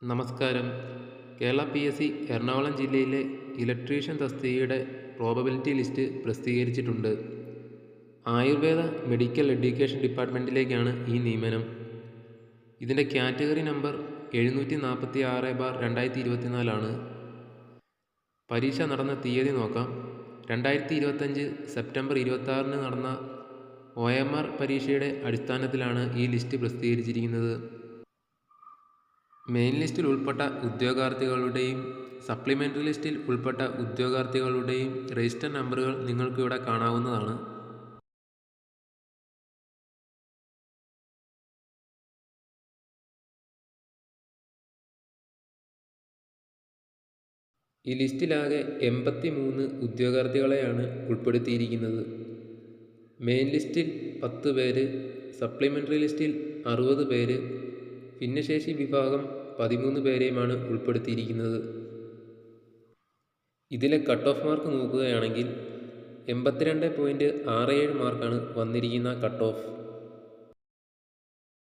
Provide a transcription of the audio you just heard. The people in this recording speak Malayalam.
നമസ്കാരം. കേരള PSC എറണാകുളം ജില്ലയിലെ ഇലക്ട്രീഷ്യൻ തസ്തികയുടെ പ്രോബബിലിറ്റി ലിസ്റ്റ് പ്രസിദ്ധീകരിച്ചിട്ടുണ്ട്. ആയുർവേദ മെഡിക്കൽ എഡ്യൂക്കേഷൻ ഡിപ്പാർട്ട്മെൻറ്റിലേക്കാണ് ഈ നിയമനം. ഇതിൻ്റെ കാറ്റഗറി നമ്പർ 746/2024 ആണ്. പരീക്ഷ നടന്ന തീയതി നോക്കാം. 2025 സെപ്റ്റംബർ 26 നടന്ന OMR പരീക്ഷയുടെ അടിസ്ഥാനത്തിലാണ് ഈ ലിസ്റ്റ് പ്രസിദ്ധീകരിച്ചിരിക്കുന്നത്. മെയിൻ ലിസ്റ്റിൽ ഉൾപ്പെട്ട ഉദ്യോഗാർത്ഥികളുടെയും സപ്ലിമെൻ്ററി ലിസ്റ്റിൽ ഉൾപ്പെട്ട ഉദ്യോഗാർത്ഥികളുടെയും രജിസ്റ്റർ നമ്പറുകൾ നിങ്ങൾക്കിവിടെ കാണാവുന്നതാണ്. ഈ ലിസ്റ്റിലാകെ 83 ഉദ്യോഗാർത്ഥികളെയാണ് ഉൾപ്പെടുത്തിയിരിക്കുന്നത്. മെയിൻ ലിസ്റ്റിൽ 10 പേര്, സപ്ലിമെൻ്ററി ലിസ്റ്റിൽ 60 പേര്, ഭിന്നശേഷി വിഭാഗം 13 പേരെയുമാണ് ഉൾപ്പെടുത്തിയിരിക്കുന്നത്. ഇതിലെ കട്ട് ഓഫ് മാർക്ക് നോക്കുകയാണെങ്കിൽ 82.67 മാർക്കാണ് വന്നിരിക്കുന്ന കട്ട് ഓഫ്.